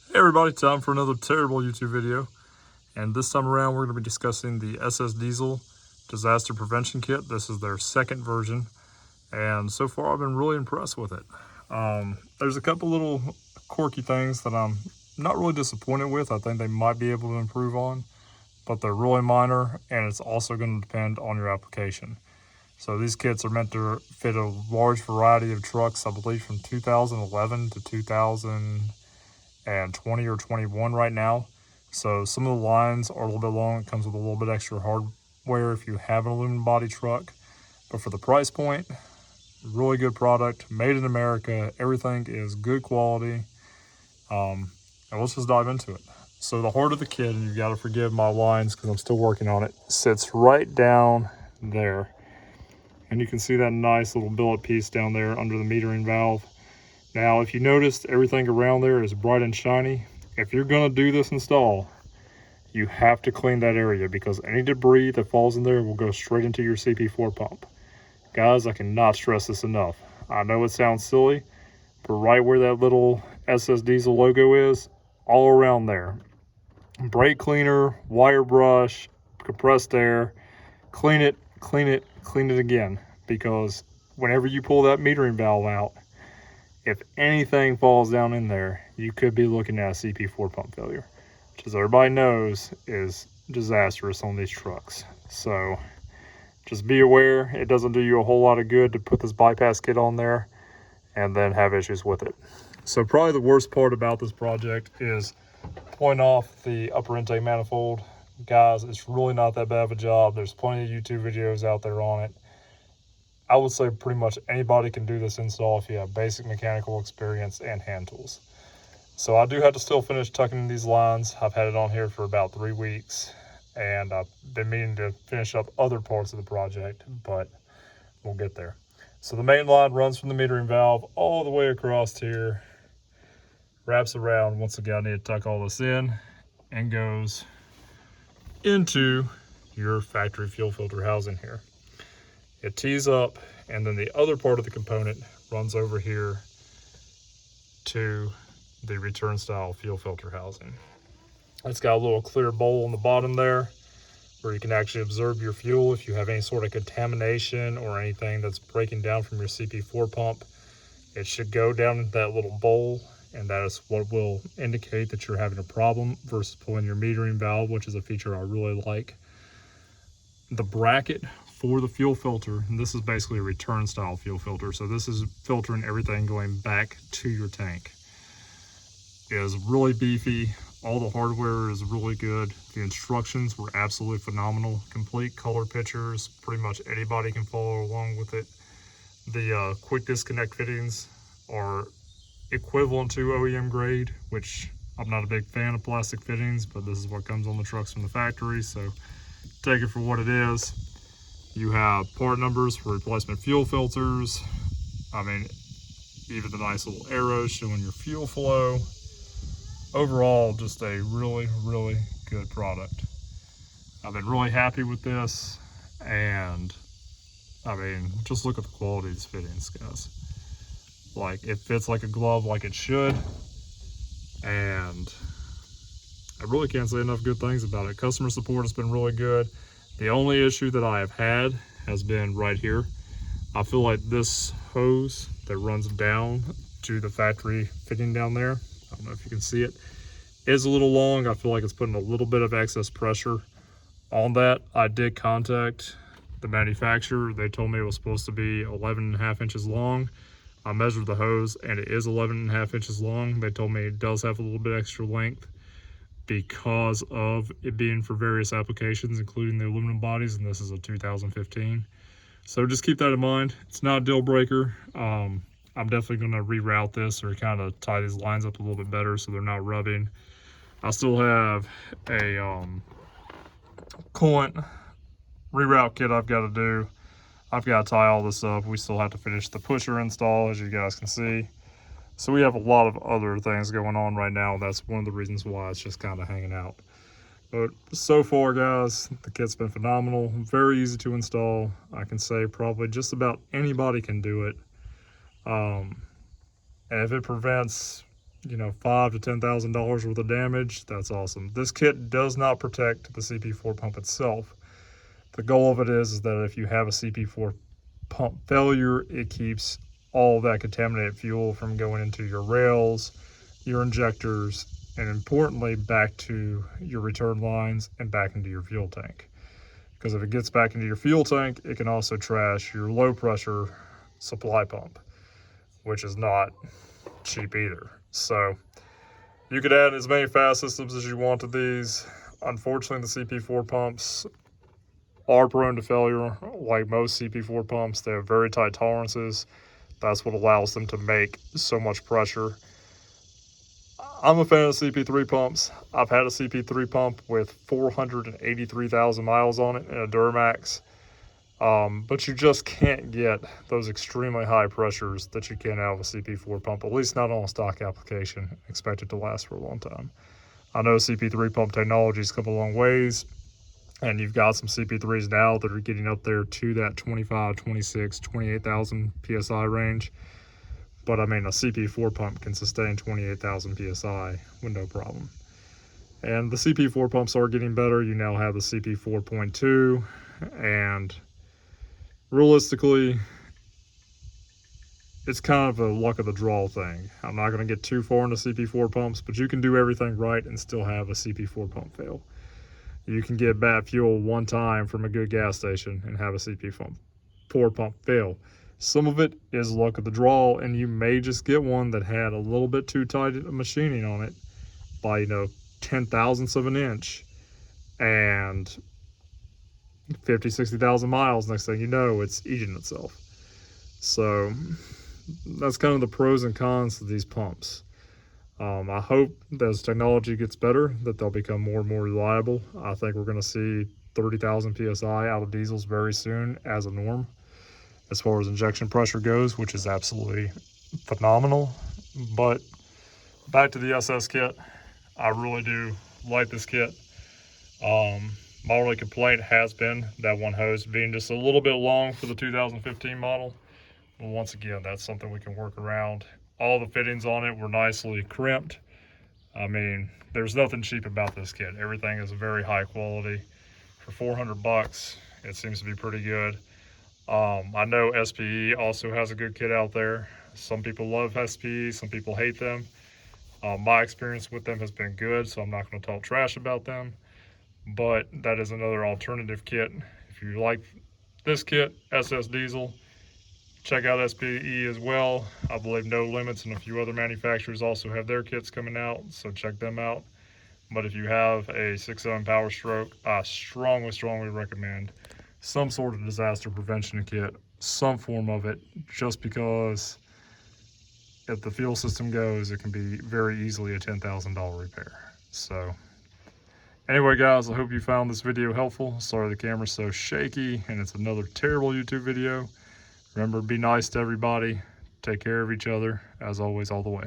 Hey everybody, time for another terrible YouTube video. And this time around we're going to be discussing the SS Diesel Disaster Prevention Kit. This is their second version. And so far I've been really impressed with it. There's a couple little quirky things that I'm not really disappointed with. I think they might be able to improve on. But they're really minor, and it's also going to depend on your application. So these kits are meant to fit a large variety of trucks, I believe from 2011 to 2020 or 21 right now. So some of the lines are a little bit long. It comes with a little bit extra hardware if you have an aluminum body truck. But for the price point, really good product, made in America. Everything is good quality. And let's just dive into it. So the heart of the kit, and you've got to forgive my lines because I'm still working on it, sits right down there. And you can see that nice little billet piece down there under the metering valve. Now, if you noticed, everything around there is bright and shiny. If you're gonna do this install, you have to clean that area because any debris that falls in there will go straight into your CP4 pump. Guys, I cannot stress this enough. I know it sounds silly, but right where that little SS Diesel logo is, all around there, brake cleaner, wire brush, compressed air, clean it, clean it, clean it again, because whenever you pull that metering valve out, if anything falls down in there, you could be looking at a CP4 pump failure, which, as everybody knows, is disastrous on these trucks. So just be aware, it doesn't do you a whole lot of good to put this bypass kit on there and then have issues with it. So probably the worst part about this project is pulling off the upper intake manifold. Guys, it's really not that bad of a job. There's plenty of YouTube videos out there on it. I would say pretty much anybody can do this install if you have basic mechanical experience and hand tools. So I do have to still finish tucking in these lines. I've had it on here for about 3 weeks, and I've been meaning to finish up other parts of the project, but we'll get there. So the main line runs from the metering valve all the way across here, wraps around. Once again, I need to tuck all this in, and goes into your factory fuel filter housing here. It tees up, and then the other part of the component runs over here to the return style fuel filter housing. It's got a little clear bowl on the bottom there where you can actually observe your fuel if you have any sort of contamination or anything that's breaking down from your CP4 pump. It should go down into that little bowl, and that is what will indicate that you're having a problem versus pulling your metering valve, which is a feature I really like. The bracket for the fuel filter, and this is basically a return style fuel filter, so this is filtering everything going back to your tank, is really beefy. All the hardware is really good. The instructions were absolutely phenomenal. Complete color pictures, pretty much anybody can follow along with it. The quick disconnect fittings are equivalent to OEM grade, which I'm not a big fan of plastic fittings, but this is what comes on the trucks from the factory, so take it for what it is. You have part numbers for replacement fuel filters. I mean, even the nice little arrows showing your fuel flow. Overall, just a really, really good product. I've been really happy with this, and I mean, just look at the quality of these fittings, guys. Like, it fits like a glove like it should, and I really can't say enough good things about it. Customer support has been really good. The only issue that I have had has been right here. I feel like this hose that runs down to the factory fitting down there, I don't know if you can see it, is a little long. I feel like it's putting a little bit of excess pressure on that. I did contact the manufacturer. They told me it was supposed to be 11.5 inches long. I measured the hose and it is 11.5 inches long. They told me it does have a little bit extra length because of it being for various applications, including the aluminum bodies, and this is a 2015. So just keep that in mind. It's not a deal breaker. I'm definitely gonna reroute this or kind of tie these lines up a little bit better so they're not rubbing. I still have a coolant reroute kit I've got to do. I've got to tie all this up. We still have to finish the pusher install, as you guys can see. So we have a lot of other things going on right now. That's one of the reasons why it's just kind of hanging out. But so far, guys, the kit's been phenomenal. Very easy to install. I can say probably just about anybody can do it. And if it prevents you know, $5,000 to $10,000 worth of damage, that's awesome. This kit does not protect the CP4 pump itself. The goal of it is that if you have a CP4 pump failure, it keeps all that contaminated fuel from going into your rails, your injectors, and importantly, back to your return lines and back into your fuel tank. Because if it gets back into your fuel tank, it can also trash your low pressure supply pump, which is not cheap either. So you could add as many fast systems as you want to these. Unfortunately, the CP4 pumps are prone to failure. Like most CP4 pumps, they have very tight tolerances. That's what allows them to make so much pressure. I'm a fan of CP3 pumps. I've had a CP3 pump with 483,000 miles on it in a Duramax. But you just can't get those extremely high pressures that you can out of a CP4 pump, at least not on a stock application. Expect it to last for a long time. I know CP3 pump technology's come a long ways, and you've got some CP3s now that are getting up there to that 25, 26, 28,000 PSI range. But I mean, a CP4 pump can sustain 28,000 PSI with no problem. And the CP4 pumps are getting better. You now have the CP4.2, and realistically, it's kind of a luck of the draw thing. I'm not going to get too far into CP4 pumps, but you can do everything right and still have a CP4 pump fail. You can get bad fuel one time from a good gas station and have a CP4 pump fail. Some of it is luck of the draw, and you may just get one that had a little bit too tight a machining on it by, 10 thousandths of an inch, and 50, 60,000 miles, next thing you know, it's eating itself. So that's kind of the pros and cons of these pumps. I hope that as technology gets better, that they'll become more and more reliable. I think we're going to see 30,000 PSI out of diesels very soon as a norm, as far as injection pressure goes, which is absolutely phenomenal. But back to the SS kit, I really do like this kit. My only complaint has been that one hose being just a little bit long for the 2015 model. But once again, that's something we can work around. All the fittings on it were nicely crimped. I mean, there's nothing cheap about this kit. Everything is very high quality. For 400 bucks, it seems to be pretty good. I know SPE also has a good kit out there. Some people love SPE, some people hate them. My experience with them has been good, so I'm not going to talk trash about them. But that is another alternative kit. If you like this kit, SS Diesel, check out SPE as well. I believe No Limits and a few other manufacturers also have their kits coming out, so check them out. But if you have a 6.7 powerstroke, I strongly recommend some sort of disaster prevention kit, some form of it, just because if the fuel system goes, it can be very easily a $10,000 repair. So anyway, guys, I hope you found this video helpful. Sorry the camera's so shaky, and it's another terrible YouTube video. Remember, be nice to everybody. Take care of each other. As always, all the way.